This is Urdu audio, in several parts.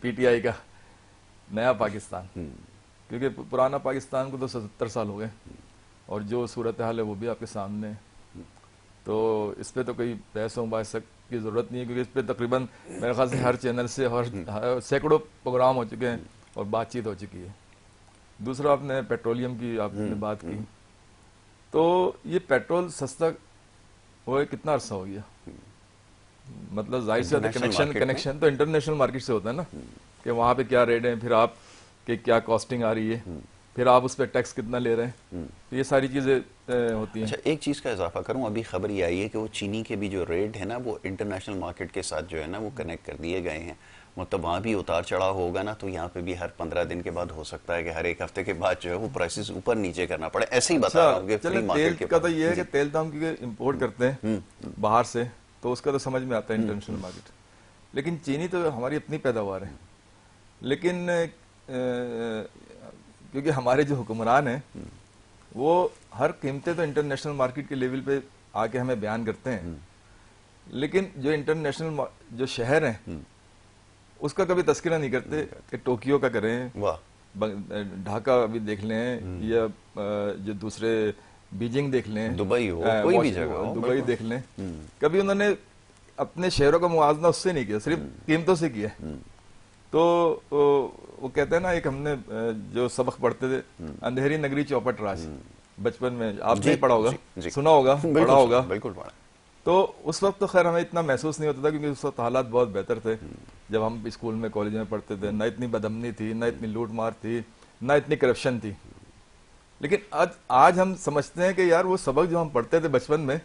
پی ٹی آئی کا نیا پاکستان، کیونکہ پرانا پاکستان کو تو 77 سال ہو گئے اور جو صورتحال ہے وہ بھی آپ کے سامنے ہے، تو اس پہ تو کوئی بحث و مباحثہ کی ضرورت نہیں ہے، کیونکہ اس پہ تقریباً میرے خیال سے ہر چینل سے سینکڑوں پروگرام ہو چکے ہیں اور بات چیت ہو چکی ہے۔ دوسرا آپ نے پیٹرولیم کی آپ نے بات کی، تو یہ پیٹرول سستا ہوئے کتنا عرصہ ہو گیا؟ مطلب ظاہر سی بات ہے کنیکشن تو انٹرنیشنل مارکیٹ سے ہوتا ہے نا، کہ وہاں پہ کیا ریٹ ہیں، پھر آپ کی کیا کاسٹنگ آ رہی ہے، پھر آپ اس پہ ٹیکس کتنا لے رہے ہیں، یہ ساری چیزیں ہوتی ہیں۔ اچھا ایک چیز کا اضافہ کروں، ابھی خبر یہ آئی ہے کہ وہ چینی کے بھی جو ریٹ ہے نا وہ انٹرنیشنل مارکیٹ کے ساتھ جو ہے نا وہ کنیکٹ کر دیے گئے ہیں، مطلب وہاں بھی اتار چڑھاؤ ہوگا نا، تو یہاں پہ بھی ہر 15 دن کے بعد ہو سکتا ہے کہ ہر ایک ہفتے کے بعد جو ہے وہ پرائسز اوپر نیچے کرنا پڑے، ایسے ہی بتا رہا ہوں کہ فری مارکیٹ کے کا تو یہ ہے کہ تیل تو ہم کیونکہ امپورٹ کرتے ہیں باہر سے، تو اس کا تو سمجھ میں آتا ہے انٹرنیشنل مارکیٹ، لیکن چینی تو ہماری اپنی پیداوار ہے، لیکن کیونکہ ہمارے جو حکمران ہیں وہ ہر قیمتیں تو انٹرنیشنل مارکیٹ کے لیول پہ آ کے ہمیں بیان کرتے ہیں، لیکن جو انٹرنیشنل جو شہر ہیں اس کا کبھی تذکرہ نہیں کرتے، کہ ٹوکیو کا کریں، ڈھاکہ بھی دیکھ لیں، یا جو دوسرے بیجنگ دیکھ لیں، دبئی ہو، کوئی بھی جگہ ہو، دبئی دیکھ لیں، کبھی انہوں نے اپنے شہروں کا موازنہ اس سے نہیں کیا، صرف قیمتوں سے کیا۔ تو وہ کہتے ہیں نا، ایک ہم نے جو سبق پڑھتے تھے، اندھیری نگری چوپٹ راج، بچپن میں آپ نے پڑھا ہوگا، سنا ہوگا، پڑھا ہوگا، بالکل پڑھا۔ تو اس وقت تو خیر ہمیں اتنا محسوس نہیں ہوتا تھا، کیونکہ اس وقت حالات بہت بہتر تھے، جب ہم اسکول میں کالج میں پڑھتے تھے، نہ اتنی بدامنی تھی، نہ اتنی لوٹ مار تھی، نہ اتنی کرپشن تھی، لیکن آج ہم سمجھتے ہیں کہ یار وہ سبق جو ہم پڑھتے تھے بچپن میں،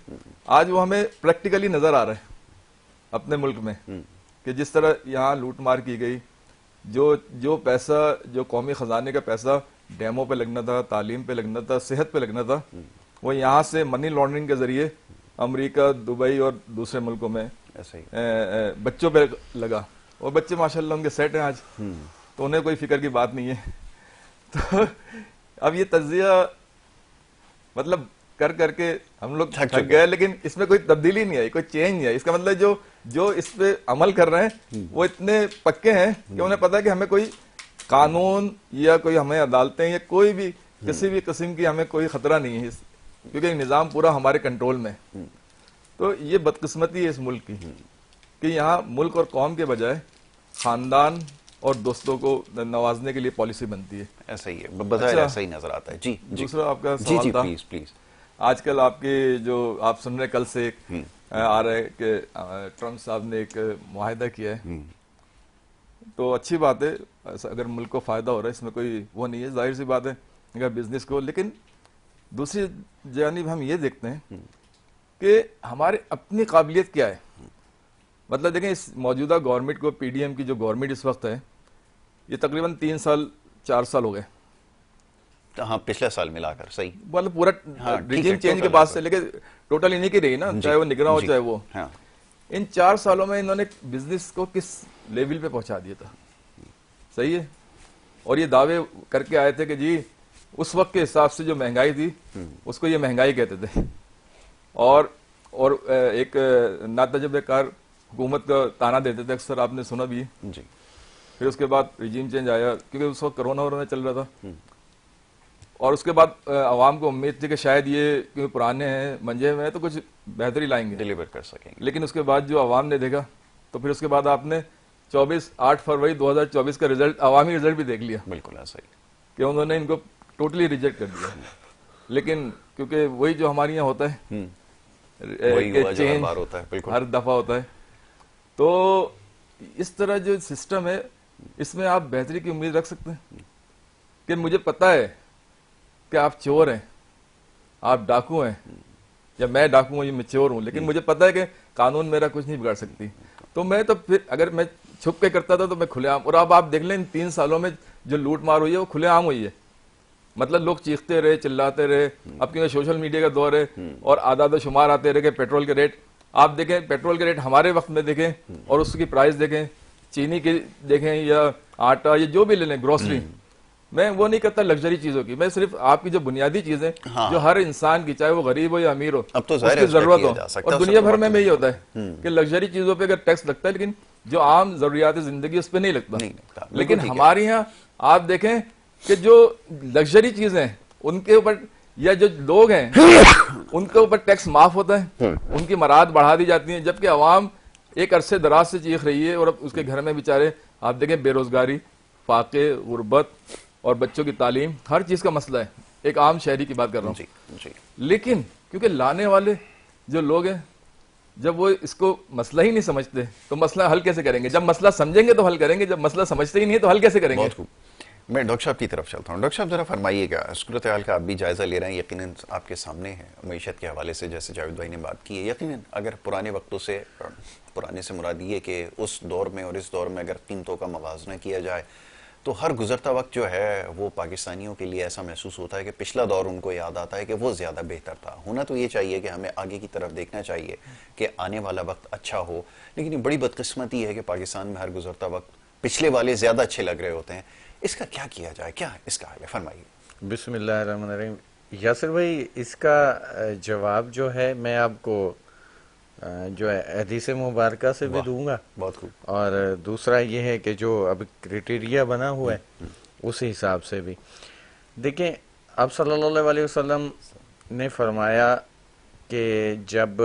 آج وہ ہمیں پریکٹیکلی نظر آ رہا ہے اپنے ملک میں، کہ جس طرح یہاں لوٹ مار کی گئی، جو پیسہ، جو قومی خزانے کا پیسہ ڈیموں پہ لگنا تھا، تعلیم پہ لگنا تھا، صحت پہ لگنا تھا، وہ یہاں سے منی لانڈرنگ کے ذریعے امریکہ، دبئی اور دوسرے ملکوں میں بچوں پہ لگا، اور بچے ماشاءاللہ ان کے سیٹ ہیں آج، تو انہیں کوئی فکر کی بات نہیں ہے۔ تو اب یہ تجزیہ مطلب کر کے ہم لوگ تھک گئے، لیکن اس میں کوئی تبدیلی نہیں آئی، کوئی چینج نہیں آئی۔ اس کا مطلب جو اس پہ عمل کر رہے ہیں وہ اتنے پکے ہیں کہ انہیں پتا ہے کہ ہمیں کوئی قانون یا کوئی ہمیں عدالتیں یا کوئی بھی کسی بھی قسم کی ہمیں کوئی خطرہ نہیں ہے، کیونکہ نظام پورا ہمارے کنٹرول میں۔ تو یہ بدقسمتی ہے اس ملک کی، کہ یہاں ملک اور قوم کے بجائے خاندان اور دوستوں کو نوازنے کے لیے پالیسی بنتی ہے۔ ایسا ہی ہے، بظاہر ایسا ہی نظر آتا ہے۔ جی دوسرا آپ کا سوال تھا، پلیز۔ آج کل آپ کے جو آپ سن رہے، کل سے ایک آ رہا ہے کہ ٹرمپ صاحب نے ایک معاہدہ کیا ہے، تو اچھی بات ہے، اگر ملک کو فائدہ ہو رہا ہے، اس میں کوئی وہ نہیں ہے، ظاہر سی بات ہے اگر بزنس کو، لیکن دوسری جانب ہم یہ دیکھتے ہیں کہ ہمارے اپنی قابلیت کیا ہے۔ مطلب دیکھیں، اس موجودہ گورنمنٹ کو، پی ڈی ایم کی جو گورنمنٹ اس وقت ہے، یہ تقریباً 3 سال 4 سال ہو گئے، ہاں پچھلے سال ملا کر، صحیح، مطلب پورا ریجیم چینج کے بعد سے، لیکن ٹوٹل انہیں کی رہی نا، چاہے وہ نگراں ہو چاہے وہ۔ ان 4 سالوں میں انہوں نے بزنس کو کس لیول پہ پہنچا دیا تھا، صحیح ہے، اور یہ دعوے کر کے آئے تھے کہ جی اس وقت کے حساب سے جو مہنگائی تھی اس کو یہ مہنگائی کہتے تھے، اور ایک ناتجربہ کار حکومت کا تانا دیتے تھے، اکثر آپ نے سنا بھی ہے۔ پھر اس کے بعد ریجیم چینج آیا، کیونکہ اس وقت کرونا چل رہا تھا، اور اس کے بعد عوام کو امید تھی کہ شاید یہ کیونکہ پرانے ہیں، منجے ہوئے ہیں، تو کچھ بہتری لائیں گے، ڈیلیور کر سکیں گے، لیکن اس کے بعد جو عوام نے دیکھا، تو پھر اس کے بعد آپ نے 8 فروری 2024 کا رزلٹ، عوامی رزلٹ بھی دیکھ لیا، بالکل ایسا ہی، کہ انہوں نے ان کو ٹوٹلی ریجیکٹ کر دیا۔ لیکن کیونکہ وہی جو ہمارے یہاں ہوتا ہے، چینج ہر دفعہ ہوتا ہے، تو اس طرح جو سسٹم ہے، اس میں آپ بہتری کی امید رکھ سکتے ہیں کہ مجھے پتا ہے کہ آپ چور ہیں، آپ ڈاکو ہیں، یا میں ڈاکو ہوں، یہ میں چور ہوں، لیکن مجھے پتا ہے کہ قانون میرا کچھ نہیں بگاڑ سکتی، تو میں تو پھر اگر میں چھپ کے کرتا تھا تو میں کھلے عام، اور اب آپ دیکھ لیں ان 3 سالوں میں جو لوٹ مار ہوئی ہے وہ کھلے عام ہوئی ہے، مطلب لوگ چیختے رہے، چلاتے رہے، اب کیونکہ سوشل میڈیا کا دور ہے، اور اعداد و شمار آتے رہے کہ پیٹرول کے ریٹ، آپ دیکھیں پیٹرول کے ریٹ ہمارے وقت میں دیکھیں اور اس کی پرائز دیکھیں، چینی کی دیکھیں یا آٹا یا جو بھی لے لیں، گروسری، میں وہ نہیں کرتا لگژری چیزوں کی، میں صرف آپ کی جو بنیادی چیزیں جو ہر انسان کی، چاہے وہ غریب ہو یا امیر ہو، اس کی ضرورت ہو، اور دنیا بھر میں یہ ہوتا ہے کہ لگژری چیزوں پہ اگر ٹیکس لگتا ہے، لیکن جو عام ضروریات زندگی اس پہ نہیں لگتا. نہیں لگتا. لیکن ہمارے یہاں آپ دیکھیں کہ جو لگژری چیزیں ہیں ان کے اوپر یا جو لوگ ہیں ان کے اوپر ٹیکس معاف ہوتا ہے, ان کی مراد بڑھا دی جاتی ہیں, جبکہ عوام ایک عرصے دراز سے چیخ رہی ہے اور اب اس کے گھر میں بیچارے آپ دیکھیں بے روزگاری, فاقے, غربت اور بچوں کی تعلیم, ہر چیز کا مسئلہ ہے. ایک عام شہری کی بات کر رہا ہوں. لیکن کیونکہ لانے والے جو لوگ ہیں جب وہ اس کو مسئلہ ہی نہیں سمجھتے تو مسئلہ حل کیسے کریں گے؟ جب مسئلہ سمجھیں گے تو حل کریں گے, جب مسئلہ سمجھتے ہی نہیں تو حل کیسے کریں گے؟ بہت خوب. میں ڈاکٹر صاحب کی طرف چلتا ہوں. ڈاکٹر صاحب ذرا فرمائیے گا, صورتحال کا آپ بھی جائزہ لے رہے ہیں, یقیناً آپ کے سامنے ہے معیشت کے حوالے سے جیسے جاوید بھائی نے بات کی ہے. یقیناً اگر پرانے وقتوں سے, پرانے سے مراد یہ کہ اس دور میں اور اس دور میں اگر قیمتوں کا موازنہ کیا جائے تو ہر گزرتا وقت جو ہے وہ پاکستانیوں کے لیے ایسا محسوس ہوتا ہے کہ پچھلا دور ان کو یاد آتا ہے کہ وہ زیادہ بہتر تھا. ہونا تو یہ چاہیے کہ ہمیں آگے کی طرف دیکھنا چاہیے کہ آنے والا وقت اچھا ہو, لیکن یہ بڑی بدقسمتی ہے کہ پاکستان میں ہر گزرتا وقت پچھلے والے زیادہ اچھے لگ رہے ہوتے ہیں. اس کا کیا کیا جائے, کیا اس کا حل ہے؟ فرمائیے. بسم اللہ الرحمن الرحیم. یاسر بھائی, اس کا جواب جو ہے میں آپ کو جو ہے حدیث مبارکہ سے بھی دوں گا, بہت خوب. اور دوسرا یہ ہے کہ جو اب کریٹیریا بنا ہوا ہے اس حساب سے بھی. دیکھیں, آپ صلی اللہ علیہ وسلم نے فرمایا کہ جب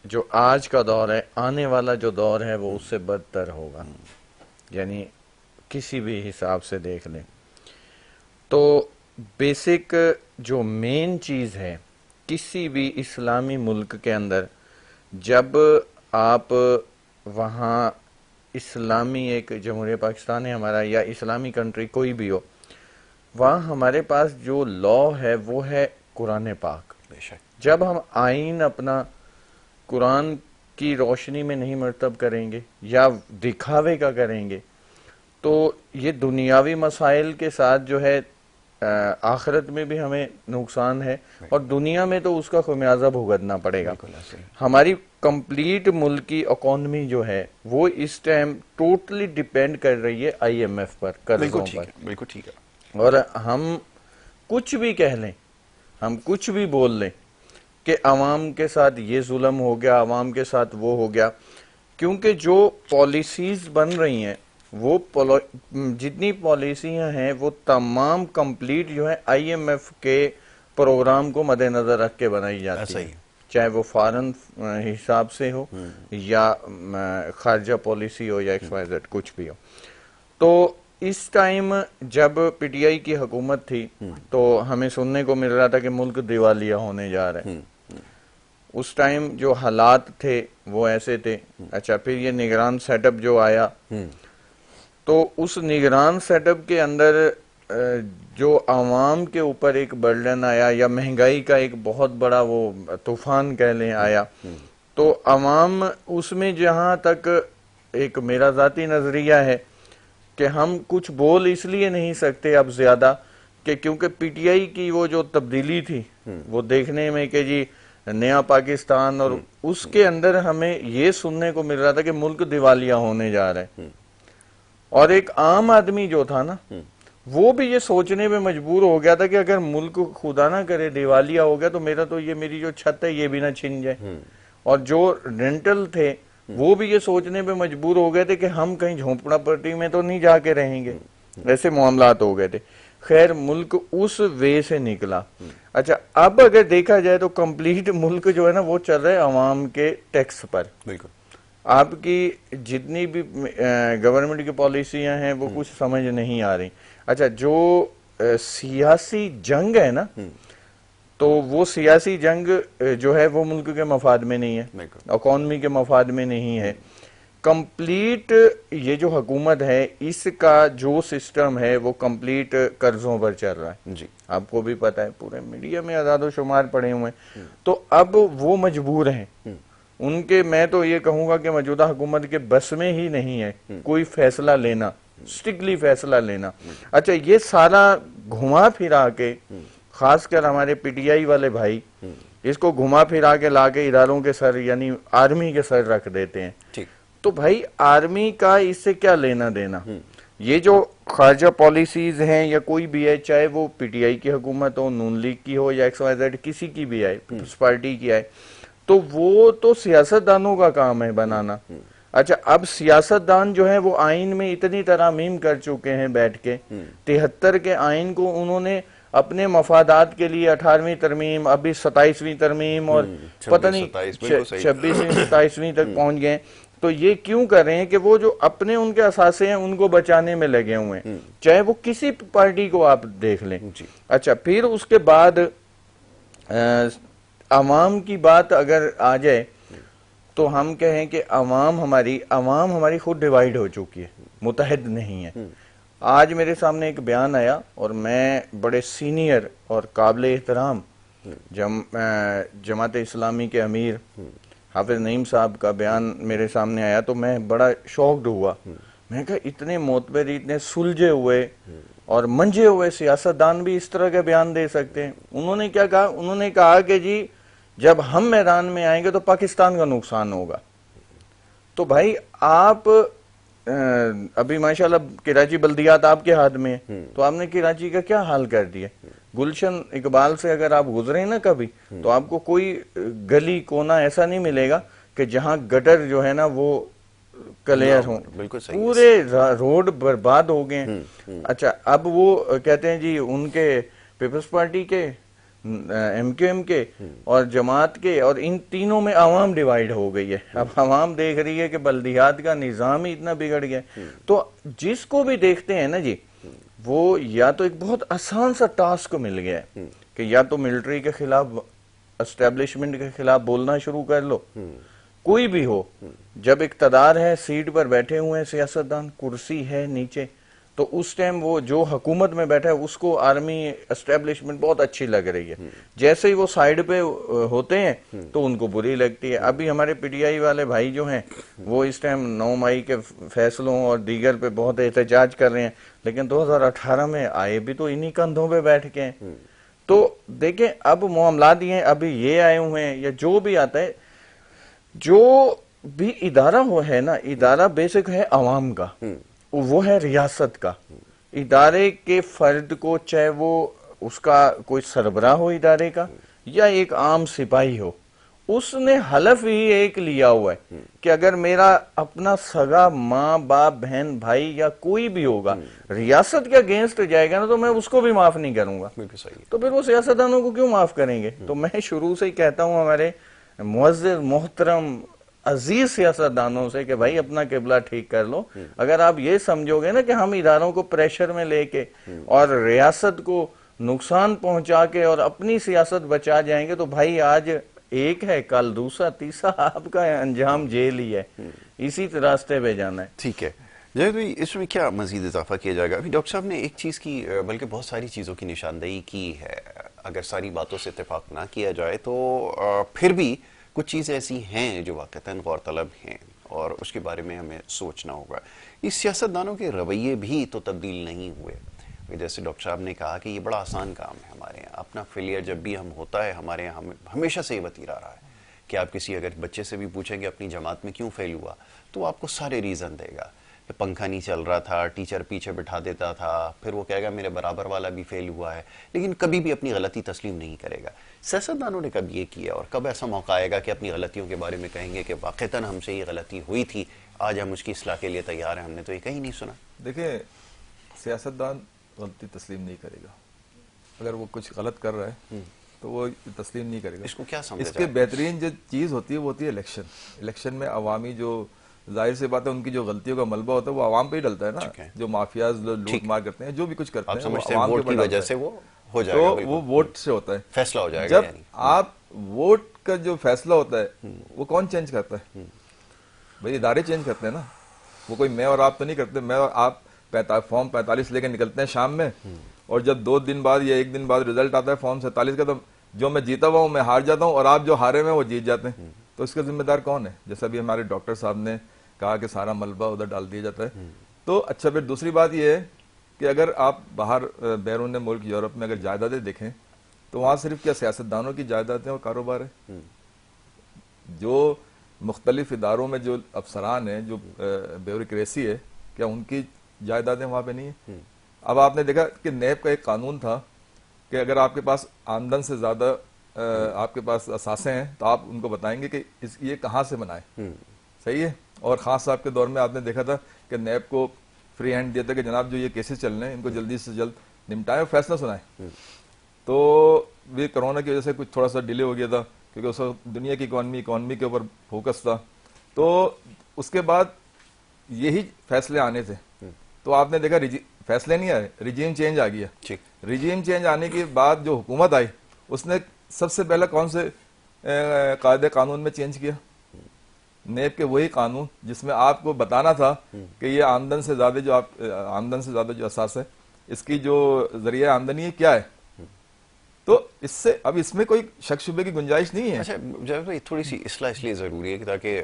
جو آج کا دور ہے, آنے والا جو دور ہے وہ اس سے بدتر ہوگا, یعنی کسی بھی حساب سے دیکھ لیں تو بیسک جو مین چیز ہے کسی بھی اسلامی ملک کے اندر, جب آپ وہاں اسلامی ایک جمہوریہ پاکستان ہے ہمارا یا اسلامی کنٹری کوئی بھی ہو, وہاں ہمارے پاس جو لا ہے وہ ہے قرآن پاک. بے شک. جب ہم آئین اپنا قرآن کی روشنی میں نہیں مرتب کریں گے یا دکھاوے کا کریں گے تو یہ دنیاوی مسائل کے ساتھ جو ہے آخرت میں بھی ہمیں نقصان ہے, اور دنیا میں تو اس کا خمیازہ بھگتنا پڑے گا. ہماری کمپلیٹ ملکی اکانومی جو ہے وہ اس ٹائم ٹوٹلی ڈیپینڈ کر رہی ہے آئی ایم ایف پر, قرضوں پر. بالکل ٹھیک ہے. اور ہم کچھ بھی کہہ لیں, ہم کچھ بھی بول لیں کہ عوام کے ساتھ یہ ظلم ہو گیا, عوام کے ساتھ وہ ہو گیا, کیونکہ جو پالیسیز بن رہی ہیں وہ جتنی پالیسیاں ہیں وہ تمام کمپلیٹ جو ہے آئی ایم ایف کے پروگرام کو مد نظر رکھ کے بنائی جاتی ہے, چاہے وہ فارن حساب سے ہو یا خارجہ پالیسی ہو یا ایکس وائی زیڈ کچھ بھی ہو. تو اس ٹائم جب پی ٹی آئی کی حکومت تھی تو ہمیں سننے کو مل رہا تھا کہ ملک دیوالیہ ہونے جا رہا ہے. اس ٹائم جو حالات تھے وہ ایسے تھے. اچھا, پھر یہ نگران سیٹ اپ جو آیا تو اس نگران سیٹ اپ کے اندر جو عوام کے اوپر ایک برڈن آیا یا مہنگائی کا ایک بہت بڑا وہ طوفان کہہ لیں آیا, تو عوام اس میں جہاں تک ایک میرا ذاتی نظریہ ہے کہ ہم کچھ بول اس لیے نہیں سکتے اب زیادہ کہ کیونکہ پی ٹی آئی کی وہ جو تبدیلی تھی وہ دیکھنے میں کہ جی نیا پاکستان, اور اس کے اندر ہمیں یہ سننے کو مل رہا تھا کہ ملک دیوالیہ ہونے جا رہا ہے. اور ایک عام آدمی جو تھا نا وہ بھی یہ سوچنے میں مجبور ہو گیا تھا کہ اگر ملک خدا نہ کرے دیوالیہ ہو گیا تو میری جو چھت ہے یہ بھی نہ چھن جائے. اور جو رینٹل تھے وہ بھی یہ سوچنے پہ مجبور ہو گئے تھے کہ ہم کہیں جھونپڑا پٹی میں تو نہیں جا کے رہیں گے, ایسے معاملات ہو گئے تھے. خیر ملک اس وے سے نکلا. اچھا, اب اگر دیکھا جائے تو کمپلیٹ ملک جو ہے نا وہ چل رہا ہے عوام کے ٹیکس پر. بالکل. آپ کی جتنی بھی گورنمنٹ کی پالیسیاں ہیں وہ کچھ سمجھ نہیں آ رہی. اچھا, جو سیاسی جنگ ہے نا تو وہ سیاسی جنگ جو ہے وہ ملک کے مفاد میں نہیں ہے, اکانومی کے مفاد میں نہیں ہے. کمپلیٹ یہ جو حکومت ہے اس کا جو سسٹم ہے وہ کمپلیٹ قرضوں پر چل رہا ہے. جی, آپ کو بھی پتا ہے, پورے میڈیا میں اعداد و شمار پڑے ہوئے ہیں. تو اب وہ مجبور ہیں, ان کے میں تو یہ کہوں گا کہ موجودہ حکومت کے بس میں ہی نہیں ہے کوئی فیصلہ لینا, سٹرکٹلی فیصلہ لینا. اچھا, یہ سارا گھما پھرا کے خاص کر ہمارے پی ٹی آئی والے بھائی اس کو گھما پھرا کے لا کے اداروں کے سر یعنی آرمی کے سر رکھ دیتے ہیں. تو بھائی آرمی کا اس سے کیا لینا دینا؟ یہ جو خارجہ پالیسیز ہیں یا کوئی بھی ہے, چاہے وہ پی ٹی آئی کی حکومت ہو, نون لیگ کی ہو یا ایکس وائی زیڈ کسی کی بھی آئے, پیپلز پارٹی کی آئے, تو وہ تو سیاست دانوں کا کام ہے بنانا. اچھا اب سیاستدان جو ہے وہ آئین میں اتنی ترامیم کر چکے ہیں بیٹھ کے، 73 کے آئین کو انہوں نے اپنے مفادات کے لیے 18ویں ترمیم، ابھی 27ویں ترمیم اور پتہ نہیں 26ویں 27ویں تک پہنچ گئے. تو یہ کیوں کر رہے ہیں کہ وہ جو اپنے ان کے اثاثے ہیں ان کو بچانے میں لگے ہوئے ہیں، چاہے وہ کسی پارٹی کو آپ دیکھ لیں. اچھا پھر اس کے بعد عوام کی بات اگر آ جائے تو ہم کہیں کہ عوام ہماری خود ڈیوائیڈ ہو چکی ہے، متحد نہیں ہے. آج میرے سامنے ایک بیان آیا اور میں بڑے سینئر اور قابل احترام جماعت اسلامی کے امیر حافظ نعیم صاحب کا بیان میرے سامنے آیا تو میں بڑا شاکڈ ہوا. میں کہا اتنے معتبر، اتنے سلجھے ہوئے اور منجھے ہوئے سیاستدان بھی اس طرح کے بیان دے سکتے ہیں. انہوں نے کیا کہا؟ انہوں نے کہا کہ جی جب ہم میدان میں آئیں گے تو پاکستان کا نقصان ہوگا. تو بھائی آپ ابھی ماشاءاللہ کراچی بلدیات آپ کے ہاتھ میں ہے، تو آپ نے کراچی کا کیا حال کر دیا؟ گلشن اقبال سے اگر آپ گزرے نا کبھی تو آپ کو کوئی گلی کونا ایسا نہیں ملے گا کہ جہاں گٹر جو ہے نا وہ کلیئر ہوں، پورے روڈ برباد ہو گئے ہیں. اچھا اب وہ کہتے ہیں جی ان کے پیپلز پارٹی کے، ایم کیو ایم کے اور جماعت کے، اور ان تینوں میں عوام ڈیوائیڈ ہو گئی ہے. اب عوام دیکھ رہی ہے کہ بلدیات کا نظام ہی اتنا بگڑ گیا. تو جس کو بھی دیکھتے ہیں نا جی وہ یا تو ایک بہت آسان سا ٹاسک مل گیا ہے کہ یا تو ملٹری کے خلاف، اسٹیبلشمنٹ کے خلاف بولنا شروع کر لو. کوئی بھی ہو، جب اقتدار ہے، سیٹ پر بیٹھے ہوئے ہیں سیاستدان، کرسی ہے نیچے، تو اس ٹائم وہ جو حکومت میں بیٹھا ہے اس کو آرمی اسٹیبلشمنٹ بہت اچھی لگ رہی ہے. جیسے ہی وہ سائیڈ پہ ہوتے ہیں تو ان کو بری لگتی ہے. ابھی ہمارے پی ٹی آئی والے بھائی جو ہیں وہ اس ٹائم 9 مئی کے فیصلوں اور دیگر پہ بہت احتجاج کر رہے ہیں، لیکن 2018 میں آئے بھی تو انہی کندھوں پہ بیٹھ کے ہیں. تو دیکھیں اب معاملات یہ ہیں، ابھی یہ آئے ہوئے ہیں یا جو بھی آتا ہے، جو بھی ادارہ ہے نا، ادارہ بیسک ہے عوام کا، وہ ہے ریاست کا. ادارے کے فرد کو، چاہے وہ اس کا کوئی سربراہ ہو ادارے کا یا ایک عام سپاہی ہو، اس نے حلف ہی ایک لیا ہوا ہے کہ اگر میرا اپنا سگا ماں باپ بہن بھائی یا کوئی بھی ہوگا ریاست کے اگینسٹ جائے گا نا تو میں اس کو بھی معاف نہیں کروں گا. تو پھر وہ سیاستدانوں کو کیوں معاف کریں گے؟ تو میں شروع سے ہی کہتا ہوں ہمارے معزز محترم عزیز سیاستدانوں سے کہ بھائی اپنا قبلہ ٹھیک کر لو. اگر آپ یہ سمجھو گے نا کہ ہم اداروں کو پریشر میں لے کے اور ریاست کو نقصان پہنچا کے اور اپنی سیاست بچا جائیں گے تو بھائی آج ایک ہے، کل دوسرا، تیسرا آپ کا انجام جیل ہی ہے. اسی راستے پہ جانا ہے. ٹھیک ہے جاوید بھائی، اس میں کیا مزید اضافہ کیا جائے گا؟ ابھی ڈاکٹر صاحب نے ایک چیز کی، بلکہ بہت ساری چیزوں کی نشاندہی کی ہے. اگر ساری باتوں سے اتفاق نہ کیا جائے تو پھر بھی کچھ چیزیں ایسی ہیں جو واقعتاً غور طلب ہیں اور اس کے بارے میں ہمیں سوچنا ہوگا. اس سیاستدانوں کے رویے بھی تو تبدیل نہیں ہوئے. جیسے ڈاکٹر صاحب نے کہا کہ یہ بڑا آسان کام ہے ہمارے یہاں. اپنا فیلئر جب بھی ہم ہوتا ہے ہمارے یہاں ہمیشہ سے یہ وتیرہ رہا ہے کہ آپ کسی اگر بچے سے بھی پوچھیں گے اپنی جماعت میں کیوں فیل ہوا تو وہ آپ کو سارے ریزن دے گا کہ پنکھا نہیں چل رہا تھا، ٹیچر پیچھے بٹھا دیتا تھا، پھر وہ کہے گا میرے برابر والا بھی فیل ہوا ہے، لیکن کبھی بھی اپنی غلطی تسلیم نہیں کرے گا. سیاستدانوں نے کب یہ کیا اور کب ایسا موقع آئے گا کہ اپنی غلطیوں کے بارے میں کہیں گے کہ واقعتاً ہم سے یہ غلطی ہوئی تھی، آج ہم اس کی اصلاح کے لیے تیار ہیں؟ ہم نے تو یہ کہیں نہیں سنا. دیکھیں سیاستدان غلطی تسلیم نہیں کرے گا. اگر وہ کچھ غلط کر رہا ہے تو وہ تسلیم نہیں کرے گا. اس کو کیا سمجھا اس کے بہترین جو چیز ہوتی ہے وہ ہوتی ہے الیکشن. الیکشن میں عوامی جو ظاہر سی بات ہے ان کی جو غلطیوں کا ملبہ ہوتا ہے وہ عوام پہ ہی ڈلتا ہے نا. جو مافیاز لوٹ مار کرتے ہیں، جو بھی کچھ کرتے ہیں، وہ عوام کے وجہ سے وہ ہو جائے گا. تو وہ ووٹ سے ہوتا ہے، فیصلہ ہو جائے گا. جب آپ ووٹ کا جو فیصلہ ہوتا ہے وہ کون چینج کرتا ہے؟ بھائی ادارے چینج کرتے ہیں نا. وہ کوئی میں اور آپ تو نہیں کرتے. میں اور آپ فارم 45 لے کے نکلتے ہیں شام میں، اور جب 2 دن بعد یا 1 دن بعد رزلٹ آتا ہے فارم 47 کا، تو جو میں جیتا ہوا ہوں میں ہار جاتا ہوں اور آپ جو ہارے ہوئے وہ جیت جاتے ہیں. تو اس کا ذمہ دار کون ہے؟ جیسا بھی ہمارے ڈاکٹر صاحب نے کہا کہ سارا ملبہ ادھر ڈال دیا جاتا ہے. تو اچھا پھر دوسری بات یہ ہے کہ اگر آپ باہر بیرون ملک یورپ میں اگر جائیدادیں دیکھیں تو وہاں صرف کیا سیاستدانوں کی جائیدادیں اور کاروبار ہے؟ جو مختلف اداروں میں جو افسران ہیں، جو بیوروکریسی ہے، کیا ان کی جائیدادیں وہاں پہ نہیں ہیں؟ اب آپ نے دیکھا کہ نیب کا ایک قانون تھا کہ اگر آپ کے پاس آمدن سے زیادہ آپ کے پاس اثاثے ہیں تو آپ ان کو بتائیں گے کہ یہ کہاں سے بنائیں. صحیح ہے. اور خان صاحب کے دور میں آپ نے دیکھا تھا کہ نیب کو فری ہینڈ دیا تھا کہ جناب جو یہ کیسز چل رہے ہیں ان کو جلدی سے جلد نمٹائیں اور فیصلہ سنائیں. تو یہ کرونا کی وجہ سے کچھ تھوڑا سا ڈیلے ہو گیا تھا کیونکہ اس وقت دنیا کی اکانومی کے اوپر فوکس تھا. تو اس کے بعد یہی فیصلے آنے تھے. تو آپ نے دیکھا فیصلے نہیں آئے, ریجیم چینج آ گیا. ریجیم چینج آنے کے بعد جو حکومت آئی اس نے سب سے پہلے کون سے قاعدے قانون میں چینج کیا؟ نیب کے وہی قانون جس میں آپ کو بتانا تھا کہ یہ آمدن سے زیادہ جو اساس ہے اس کی جو ذریعہ آمدنی ہے کیا ہے. تو اس سے اب اس میں کوئی شک شبے کی گنجائش نہیں ہے. اچھا جاوید بھائی, تھوڑی سی اصلاح اس لیے ضروری ہے کہ تاکہ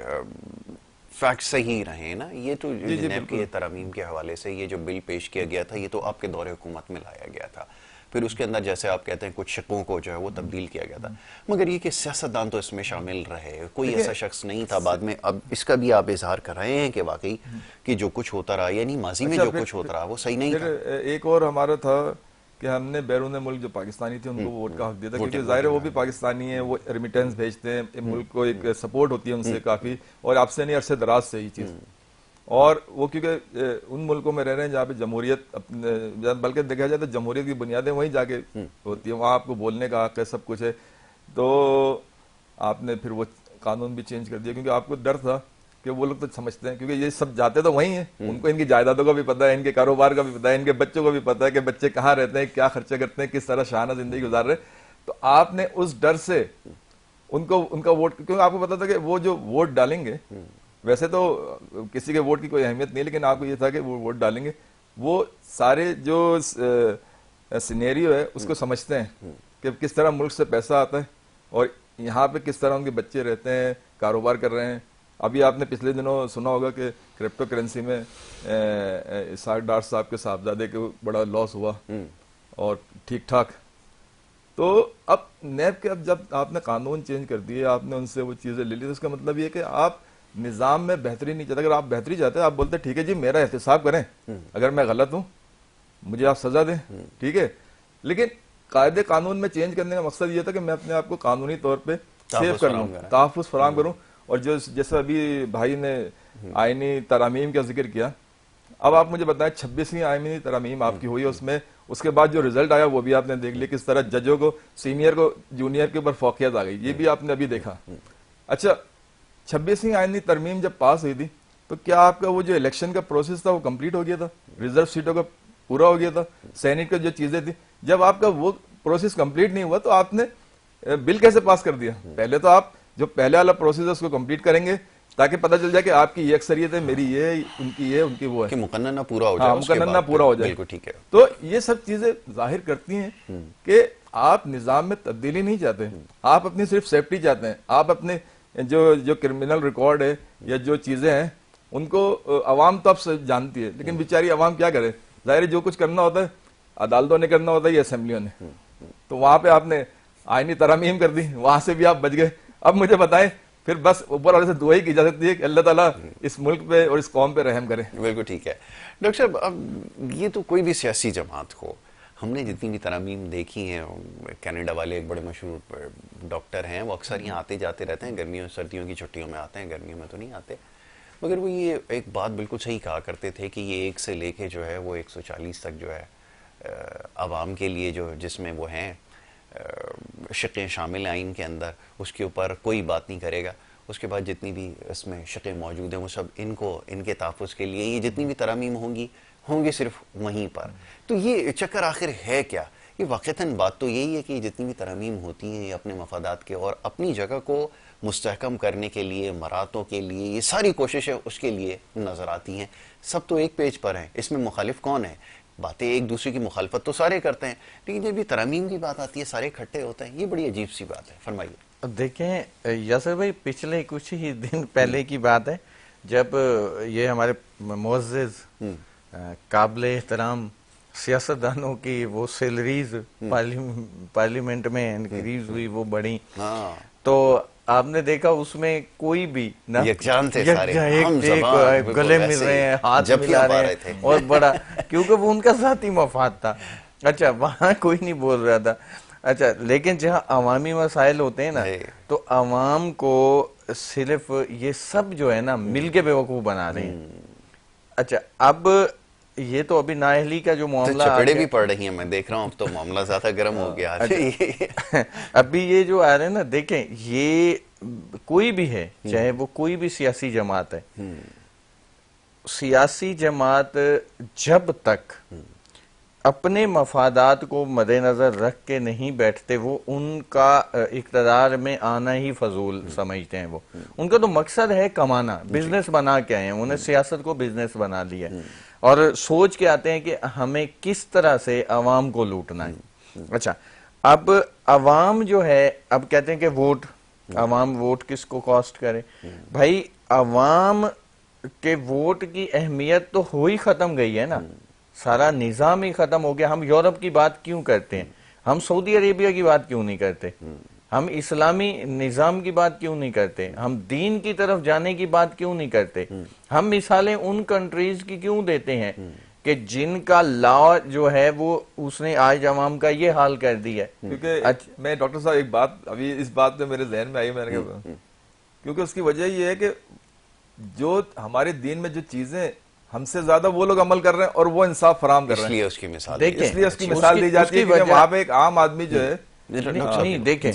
فیکٹ صحیح رہیں نا. یہ تو نیب کے ترامیم کے حوالے سے یہ جو بل پیش کیا گیا تھا یہ تو آپ کے دور حکومت میں لایا گیا تھا, پھر اس کے اندر جیسے آپ کہتے ہیں کچھ شکوں کو جو ہے وہ تبدیل کیا گیا تھا, مگر یہ کہ سیاستدان تو اس میں شامل رہے, کوئی ایسا شخص نہیں تھا بعد میں. اب اس کا بھی آپ اظہار کر رہے ہیں کہ واقعی کہ جو کچھ ہوتا رہا یعنی ماضی میں جو کچھ ہوتا رہا وہ صحیح نہیں تھا. ایک اور ہمارا تھا کہ ہم نے بیرون ملک جو پاکستانی تھے ان کو ووٹ کا حق دیا تھا, کیونکہ ظاہر ہے وہ بھی پاکستانی ہیں, وہ ریمیٹنس بھیجتے ہیں, ملک کو ایک سپورٹ ہوتی ہے ان سے کافی, اور آپ سے نہیں عرصے دراز سے یہ چیز. اور وہ کیونکہ ان ملکوں میں رہ رہے ہیں جہاں پہ جمہوریت بلکہ دیکھا جائے تو جمہوریت کی بنیادیں وہیں جا کے ہوتی ہیں, وہاں آپ کو بولنے کا حق ہے, سب کچھ ہے. تو آپ نے پھر وہ قانون بھی چینج کر دیا کیونکہ آپ کو ڈر تھا کہ وہ لوگ تو سمجھتے ہیں کیونکہ یہ سب جاتے تو وہیں ہیں, ان کو ان کی جائیدادوں کا بھی پتہ ہے, ان کے کاروبار کا بھی پتہ ہے, ان کے بچوں کو بھی پتہ ہے کہ بچے کہاں رہتے ہیں, کیا خرچے کرتے ہیں, کس طرح شاہانہ زندگی گزار رہے. تو آپ نے اس ڈر سے ان کا ووٹ, کیونکہ آپ کو پتا تھا کہ وہ جو ووٹ ڈالیں گے, ویسے تو کسی کے ووٹ کی کوئی اہمیت نہیں, لیکن آپ کو یہ تھا کہ وہ ووٹ ڈالیں گے, وہ سارے جو سینیریو ہے اس کو سمجھتے ہیں کہ کس طرح ملک سے پیسہ آتا ہے اور یہاں پہ کس طرح ان کے بچے رہتے ہیں, کاروبار کر رہے ہیں. ابھی آپ نے پچھلے دنوں سنا ہوگا کہ کرپٹو کرنسی میں اسحاق ڈار صاحب کے صاحبزادے کو بڑا لاس ہوا اور ٹھیک ٹھاک. تو اب نیب کے اب جب آپ نے قانون چینج کر دیے, آپ نے ان سے وہ چیزیں لے لی, تو اس کا مطلب یہ کہ آپ نظام میں بہتری نہیں چاہتے. اگر آپ بہتری چاہتے ہیں آپ بولتے ٹھیک ہے جی میرا احتساب کریں, اگر میں غلط ہوں مجھے آپ سزا دیں, ٹھیک ہے, لیکن قاعدے قانون میں چینج کرنے کا مقصد یہ تھا کہ میں اپنے آپ کو قانونی طور پہ سیو کر لوں, تحفظ فراہم کروں. اور جو جیسے ابھی بھائی نے آئینی ترامیم کا ذکر کیا, اب آپ مجھے بتائیں 26ویں آئینی ترامیم آپ کی ہوئی ہے, اس کے بعد جو رزلٹ آیا وہ بھی آپ نے دیکھ لیا, کس طرح ججوں کو سینئر کو جونیئر کے اوپر فوقیت آ گئی, یہ بھی آپ نے ابھی دیکھا. اچھا 26ویں آئینی ترمیم جب پاس ہوئی تھی تو کیا آپ کا وہ جو الیکشن کا پروسیس تھا وہ کمپلیٹ ہو گیا تھا, ریزرو سیٹوں کا پورا ہو گیا تھا, سینیٹ کا جو چیزیں تھی, جب آپ کا وہ پروسیس کمپلیٹ نہیں ہوا تو آپ نے بل کیسے پاس کر دیا؟ پہلے تو آپ جو پہلے والا پروسیس ہے اس کو کمپلیٹ کریں گے تاکہ پتہ چل جائے کہ آپ کی یہ اکثریت ہے, میری یہ, ان کی یہ, ان کی وہ ہے, کہ مقننہ پورا ہو جائے, مقننہ پورا ہو جائے. بالکل ٹھیک ہے. تو یہ سب چیزیں ظاہر کرتی ہیں کہ آپ نظام میں تبدیلی نہیں چاہتے, آپ اپنی صرف سیفٹی چاہتے ہیں. آپ اپنے جو کرمنل ریکارڈ ہے یا جو چیزیں ہیں ان کو عوام تو اب سے جانتی ہے, لیکن بیچاری عوام کیا کرے, ظاہر جو کچھ کرنا ہوتا ہے عدالتوں نے کرنا ہوتا ہے یا اسمبلیوں نے, تو وہاں پہ آپ نے آئینی ترامیم کر دی, وہاں سے بھی آپ بچ گئے. اب مجھے بتائیں پھر بس اوپر والے سے دعا ہی کی جا سکتی ہے کہ اللہ تعالیٰ اس ملک پہ اور اس قوم پہ رحم کرے. بالکل ٹھیک ہے. ڈاکٹر صاحب اب یہ تو کوئی بھی سیاسی جماعت ہو, ہم نے جتنی بھی ترامیم دیکھی ہیں, کینیڈا والے ایک بڑے مشہور ڈاکٹر ہیں, وہ اکثر یہاں آتے جاتے رہتے ہیں, گرمیوں سردیوں کی چھٹیوں میں آتے ہیں, گرمیوں میں تو نہیں آتے, مگر وہ یہ ایک بات بالکل صحیح کہا کرتے تھے کہ یہ 1 سے لے کے جو ہے وہ 140 تک جو ہے عوام کے لیے جو جس میں وہ ہیں شقیں شامل ہیں آئین کے اندر, اس کے اوپر کوئی بات نہیں کرے گا. اس کے بعد جتنی بھی اس میں شقیں موجود ہیں وہ سب ان کے تحفظ کے لیے, یہ جتنی بھی ترامیم ہوں گی صرف وہیں پر. تو یہ چکر آخر ہے کیا؟ یہ واقعتاً بات تو یہی ہے کہ جتنی بھی ترامیم ہوتی ہیں یہ اپنے مفادات کے اور اپنی جگہ کو مستحکم کرنے کے لیے, مراتوں کے لیے, یہ ساری کوششیں اس کے لیے نظر آتی ہیں. سب تو ایک پیج پر ہیں, اس میں مخالف کون ہے؟ باتیں ایک دوسرے کی مخالفت تو سارے کرتے ہیں, لیکن جب یہ ترامیم کی بات آتی ہے سارے اکٹھے ہوتے ہیں, یہ بڑی عجیب سی بات ہے. فرمائیے. دیکھیں یاسر بھائی, پچھلے کچھ ہی دن پہلے کی بات ہے جب یہ ہمارے معزز قابل احترام سیاستدانوں کی وہ سیلریز پارلیمنٹ میں انکریز ہوئی, وہ بڑھی, تو آپ نے دیکھا اس میں کوئی بھی یکجان تھے, سارے گلے مل رہے ہیں, ہاتھ ملا رہے ہیں, اور بڑا کیونکہ وہ ان کا ذاتی مفاد تھا. اچھا وہاں کوئی نہیں بول رہا تھا. اچھا لیکن جہاں عوامی مسائل ہوتے ہیں نا, تو عوام کو صرف یہ سب جو ہے نا مل کے بیوقوف بنا رہے ہیں. اچھا اب یہ تو ابھی نااہلی کا جو معاملہ چپیڑے بھی پڑ رہی ہیں، میں دیکھ رہا ہوں اب تو معاملہ زیادہ گرم ہو گیا. ابھی یہ جو آ رہے ہیں نا، دیکھیں یہ کوئی بھی ہے، چاہے وہ کوئی بھی سیاسی جماعت ہے، سیاسی جماعت جب تک اپنے مفادات کو مد نظر رکھ کے نہیں بیٹھتے، وہ ان کا اقتدار میں آنا ہی فضول سمجھتے ہیں. وہ ان کا تو مقصد ہے کمانا، بزنس بنا کے آئے ہیں، انہیں سیاست کو بزنس بنا لیا ہے اور سوچ کے آتے ہیں کہ ہمیں کس طرح سے عوام کو لوٹنا ہے. اچھا اب عوام جو ہے، اب کہتے ہیں کہ ووٹ، عوام ووٹ کس کو کاسٹ کرے. بھائی عوام کے ووٹ کی اہمیت تو ہو ہی ختم گئی ہے نا، سارا نظام ہی ختم ہو گیا. ہم یورپ کی بات کیوں کرتے ہیں؟ ہم سعودی عربیہ کی بات کیوں نہیں کرتے؟ ہم اسلامی نظام کی بات کیوں نہیں کرتے؟ ہم دین کی طرف جانے کی بات کیوں نہیں کرتے؟ ہم مثالیں ان کنٹریز کی کیوں دیتے ہیں کہ جن کا لا جو ہے وہ اس نے آج عوام کا یہ حال کر دیا ہے؟ کیونکہ میں ڈاکٹر صاحب ایک بات ابھی اس بات پہ میرے ذہن میں آئی، میں نے کہا کیونکہ اس کی وجہ یہ ہے کہ جو ہمارے دین میں جو چیزیں ہم سے زیادہ وہ لوگ عمل کر رہے ہیں اور وہ انصاف فراہم کر رہے ہیں، اس لیے اس کی مثال دیکھیں اس لیے اس کی مثال دی جاتی ہے کہ وہاں پہ ایک عام آدمی جو ہے نہیں دیکھیں،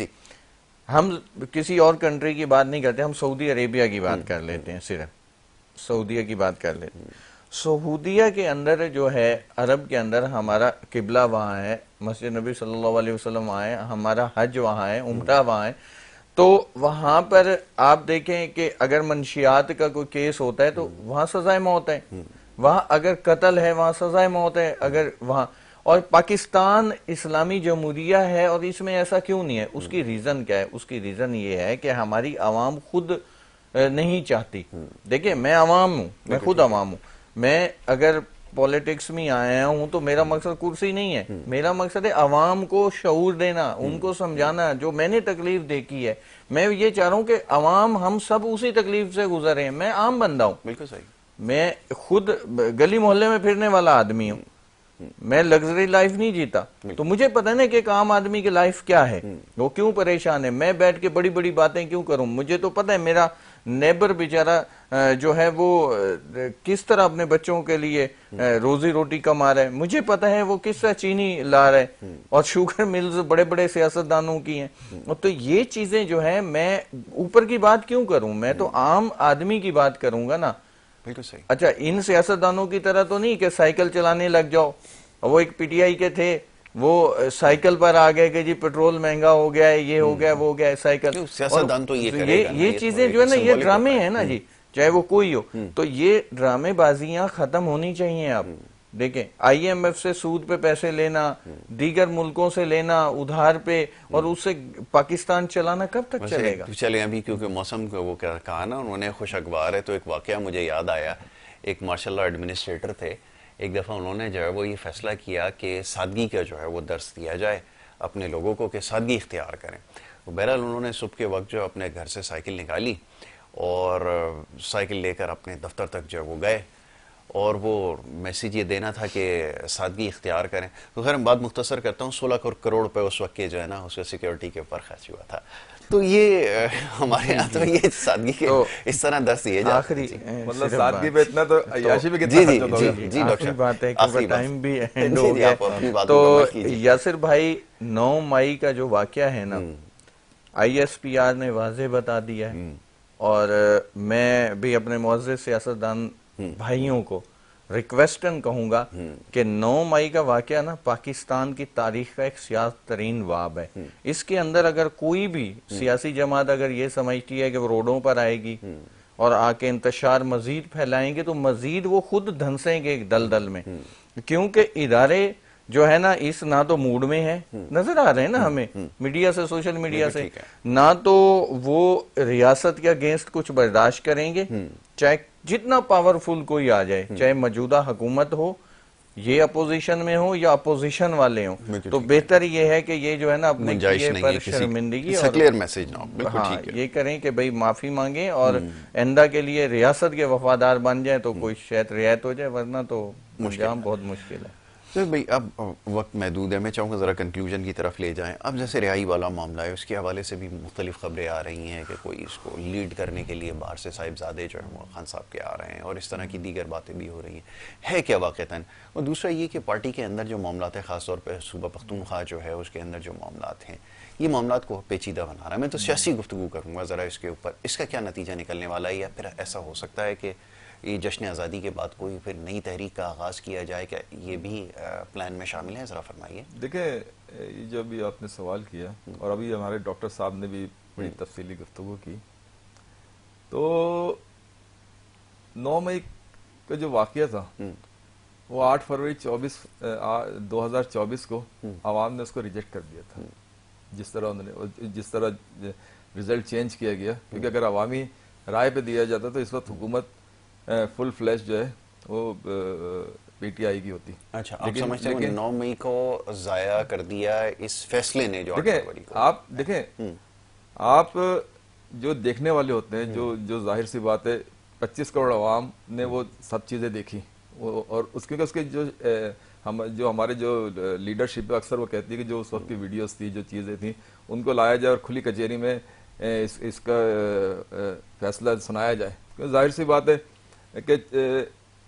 ہم کسی اور کنٹری کی بات نہیں کرتے، ہم سعودی عربیہ کی بات کر لیتے ہیں، صرف سعودیہ کی بات کر لیتے ہیں. سعودیہ کے اندر جو ہے، عرب کے اندر ہمارا قبلہ وہاں ہے، مسجد نبی صلی اللہ علیہ وسلم وہاں ہے، ہمارا حج وہاں ہے، عمرہ وہاں ہے. تو وہاں پر آپ دیکھیں کہ اگر منشیات کا کوئی کیس ہوتا ہے تو وہاں سزائے موت ہے، وہاں اگر قتل ہے وہاں سزائے موت ہے، اگر وہاں. اور پاکستان اسلامی جمہوریہ ہے اور اس میں ایسا کیوں نہیں ہے؟ اس کی ریزن کیا ہے؟ اس کی ریزن یہ ہے کہ ہماری عوام خود نہیں چاہتی. دیکھیں میں عوام ہوں، میں خود عوام ہوں، میں اگر پولیٹکس میں آیا ہوں تو میرا مقصد کرسی نہیں ہے، میرا مقصد ہے عوام کو شعور دینا، ان کو سمجھانا جو میں نے تکلیف دیکھی ہے. میں یہ چاہ رہا ہوں کہ عوام ہم سب اسی تکلیف سے گزرے ہیں. میں عام بندہ ہوں، بالکل صحیح. میں خود گلی محلے میں پھرنے والا آدمی ہوں، میں لگژری لائف نہیں جیتا، تو مجھے پتہ نہیں کہ ایک عام آدمی کی لائف کیا ہے، وہ کیوں پریشان ہے. میں بیٹھ کے بڑی بڑی باتیں کیوں کروں؟ مجھے تو پتہ ہے میرا نیبر بیچارہ جو ہے وہ کس طرح اپنے بچوں کے لیے روزی روٹی کما رہا ہے، مجھے پتہ ہے وہ کس طرح چینی لا رہا ہے، اور شوگر ملز بڑے بڑے سیاستدانوں کی ہیں. تو یہ چیزیں جو ہیں، میں اوپر کی بات کیوں کروں؟ میں تو عام آدمی کی بات کروں گا نا. بالکل صحیح. اچھا ان سیاستدانوں کی طرح تو نہیں کہ سائیکل چلانے لگ جاؤ. وہ ایک پی ٹی آئی کے تھے، وہ سائیکل پر آ گئے کہ جی پیٹرول مہنگا ہو گیا ہے، یہ ہو گیا وہ ہو گیا ہے سائیکل. سیاستدان تو یہ کرے گا نا، یہ چیزیں جو ہے نا، یہ ڈرامے ہیں نا جی، چاہے وہ کوئی ہو. تو یہ ڈرامے بازیاں ختم ہونی چاہیے. آپ دیکھیں آئی ایم ایف سے سود پہ پیسے لینا، دیگر ملکوں سے لینا ادھار پہ، اور اس سے پاکستان چلانا کب تک چلے گا؟ چلے ابھی کیونکہ موسم کو وہ کہا نا انہوں نے خوش اخبار ہے، تو ایک واقعہ مجھے یاد آیا. ایک ماشاء اللہ ایڈمنسٹریٹر تھے، ایک دفعہ انہوں نے جو ہے وہ یہ فیصلہ کیا کہ سادگی کا جو ہے وہ درس دیا جائے اپنے لوگوں کو، کہ سادگی اختیار کریں. بہرحال انہوں نے صبح کے وقت جو اپنے گھر سے سائیکل نکالی اور سائیکل لے کر اپنے دفتر تک جو ہے وہ گئے، اور وہ میسیج یہ دینا تھا کہ سادگی اختیار کریں. تو خیر میں بات مختصر کرتا ہوں، 16 کروڑ روپے اس وقت کے جو ہے نا اس کے سیکیورٹی کے اوپر خرچ ہوا تھا. تو یہ ہمارے یہاں تو یہ سادگی کے اس طرح درس دیے جاتے ہیں. مطلب سادگی پہ اتنا تو عیاشی بھی کتنا خرچ ہوتا ہوگا. جی آخری بات ہے کیونکہ ٹائم بھی اینڈ ہو گیا. تو یاسر بھائی 9 مئی کا جو واقعہ ہے نا، آئی ایس پی آر نے واضح بتا دیا ہے، اور میں بھی اپنے معزز سیاستدان بھائیوں کو ریکویسٹن کہوں گا کہ 9 مئی کا واقعہ نا پاکستان کی تاریخ کا ایک سیاہ ترین واب ہے. اس کے اندر اگر کوئی بھی سیاسی جماعت اگر یہ سمجھتی ہے کہ وہ روڈوں پر آئے گی اور آ کے انتشار مزید پھیلائیں گے، تو مزید وہ خود دھنسیں گے ایک دلدل میں. کیونکہ ادارے جو ہے نا اس نہ تو موڈ میں ہے، نظر آ رہے ہیں نا ہمیں میڈیا سے، سوشل میڈیا سے، نہ تو وہ ریاست کے اگینسٹ کچھ برداشت کریں گے، چاہے جتنا پاورفل کوئی آ جائے، چاہے موجودہ حکومت ہو، یہ اپوزیشن میں ہو یا اپوزیشن والے ہوں. تو بہتر یہ ہے کہ یہ جو ہے نا اپنے کیے پر شرمندگی اور یہ کریں کہ بھئی معافی مانگیں اور آئندہ کے لیے ریاست کے وفادار بن جائیں، تو کوئی شاید رعایت ہو جائے، ورنہ تو انجام بہت مشکل ہے. تو بھائی اب وقت محدود ہے، میں چاہوں گا ذرا کنکلوژن کی طرف لے جائیں. اب جیسے رہائی والا معاملہ ہے، اس کے حوالے سے بھی مختلف خبریں آ رہی ہیں کہ کوئی اس کو لیڈ کرنے کے لیے باہر سے صاحبزادے جو ہیں وہ خان صاحب کے آ رہے ہیں، اور اس طرح کی دیگر باتیں بھی ہو رہی ہیں. ہے کیا واقعتاً؟ اور دوسرا یہ کہ پارٹی کے اندر جو معاملات ہیں، خاص طور پہ صوبہ پختونخوا جو ہے اس کے اندر جو معاملات ہیں، یہ معاملات کو پیچیدہ بنا رہا ہے. میں تو سیاسی گفتگو کروں گا ذرا اس کے اوپر، اس کا کیا نتیجہ نکلنے والا ہے، یا پھر ایسا ہو سکتا ہے کہ یہ جشن آزادی کے بعد کوئی پھر نئی تحریک کا آغاز کیا جائے؟ کہ یہ بھی پلان میں شامل ہے؟ ذرا فرمائیے. دیکھیں یہ جو ابھی آپ نے سوال کیا اور ابھی ہمارے ڈاکٹر صاحب نے بھی بڑی تفصیلی گفتگو کی، تو 9 مئی کا جو واقعہ تھا وہ 8 فروری 2024 کو عوام نے اس کو ریجیکٹ کر دیا تھا. جس طرح انہوں نے جس طرح رزلٹ چینج کیا گیا، کیونکہ اگر عوامی رائے پہ دیا جاتا تو اس وقت حکومت فل فلیش جو ہے وہ پی ٹی آئی کی ہوتی. اچھا، آپ سمجھتے ہیں 9 مئی کو ضائع کر دیا اس فیصلے نے جو دیکھیں آپ جو دیکھنے والے ہوتے ہیں، جو ظاہر سی بات ہے 25 کروڑ عوام نے وہ سب چیزیں دیکھی، اور اس کے جو ہمارے جو لیڈرشپ ہے اکثر وہ کہتی ہے کہ جو اس وقت کی ویڈیوز تھی، جو چیزیں تھیں، ان کو لایا جائے اور کھلی کچہری میں اس کا فیصلہ سنایا جائے. ظاہر سی بات ہے کہ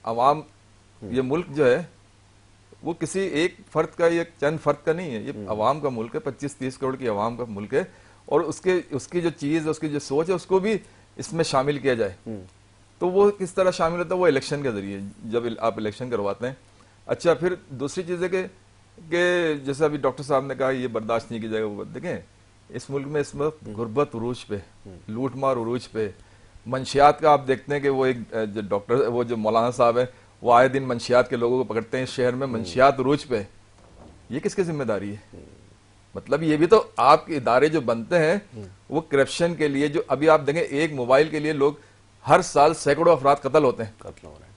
عوام، یہ ملک جو ہے وہ کسی ایک فرد کا یا چند فرد کا نہیں ہے، یہ عوام کا ملک ہے، 25-30 کروڑ کی عوام کا ملک ہے، اور اس کی جو چیز، اس کی جو سوچ ہے، اس کو بھی اس میں شامل کیا جائے. تو وہ کس طرح شامل ہوتا ہے؟ وہ الیکشن کے ذریعے، جب آپ الیکشن کرواتے ہیں. اچھا، پھر دوسری چیز ہے کہ جیسے ابھی ڈاکٹر صاحب نے کہا یہ برداشت نہیں کی جائے گا. وہ دیکھیں اس ملک میں اس وقت غربت عروج پہ، لوٹ مار عروج پہ، منشیات کا آپ دیکھتے ہیں کہ وہ ایک جو ڈاکٹر، وہ جو مولانا صاحب ہے، وہ آئے دن منشیات کے لوگوں کو پکڑتے ہیں اس شہر میں، منشیات عروج پہ. یہ کس کی ذمہ داری ہے؟ مطلب یہ بھی تو آپ کے ادارے جو بنتے ہیں وہ کرپشن کے لیے، جو ابھی آپ دیکھیں ایک موبائل کے لیے لوگ ہر سال سینکڑوں افراد قتل ہوتے ہیں. قتل ہو رہے ہیں.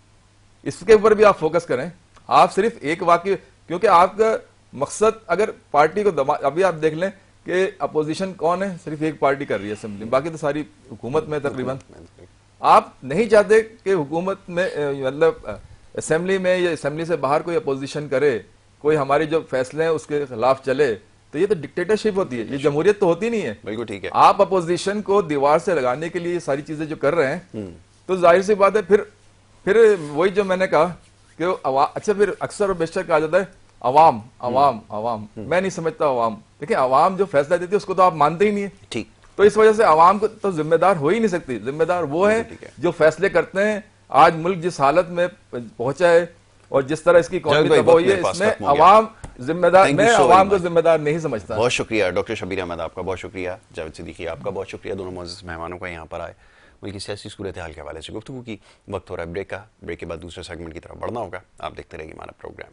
اس کے اوپر بھی آپ فوکس کریں. آپ صرف ایک واقعہ، کیونکہ آپ کا مقصد اگر پارٹی کو ابھی آپ دیکھ لیں کہ اپوزیشن کون ہے، صرف ایک پارٹی کر رہی ہے اسمبلی، باقی تو ساری حکومت میں تقریباً. آپ نہیں چاہتے کہ حکومت میں مطلب اسمبلی میں یا اسمبلی سے باہر کوئی اپوزیشن کرے، کوئی ہمارے جو فیصلے ہیں اس کے خلاف چلے. تو یہ تو ڈکٹیٹرشپ ہوتی ہے، یہ جمہوریت تو ہوتی نہیں ہے. بالکل ٹھیک ہے. آپ اپوزیشن کو دیوار سے لگانے کے لیے یہ ساری چیزیں جو کر رہے ہیں، تو ظاہر سی بات ہے پھر وہی جو میں نے کہا کہ اچھا، پھر اکثر و بیشتر کہا جاتا ہے عوام عوام عوام. میں نہیں سمجھتا عوام، دیکھیں عوام جو فیصلہ دیتی ہے اس کو تو آپ مانتے ہی نہیں ہیں. ٹھیک. تو اس وجہ سے عوام کو تو ذمہ دار ہو ہی نہیں سکتی. ذمہ دار وہ ہیں جو فیصلے کرتے ہیں. آج ملک جس حالت میں پہنچا ہے اور جس طرح اس کی قومی تباہ ہوئی ہے، اس میں عوام ذمہ دار، میں عوام کو ذمہ دار نہیں سمجھتا. بہت شکریہ ڈاکٹر شبیر احمد، آپ کا بہت شکریہ. جاوید صدیقی آپ کا بہت شکریہ. دونوں معزز مہمانوں کا یہاں پر آئے، ملک کی سیاسی صورتحال کے حوالے سے گفتگو کی. وقت ہو رہا ہے بریک کا. بریک کے بعد دوسرے سیگمنٹ کی طرف بڑھنا ہوگا. آپ دیکھتے رہیے ہمارا پروگرام.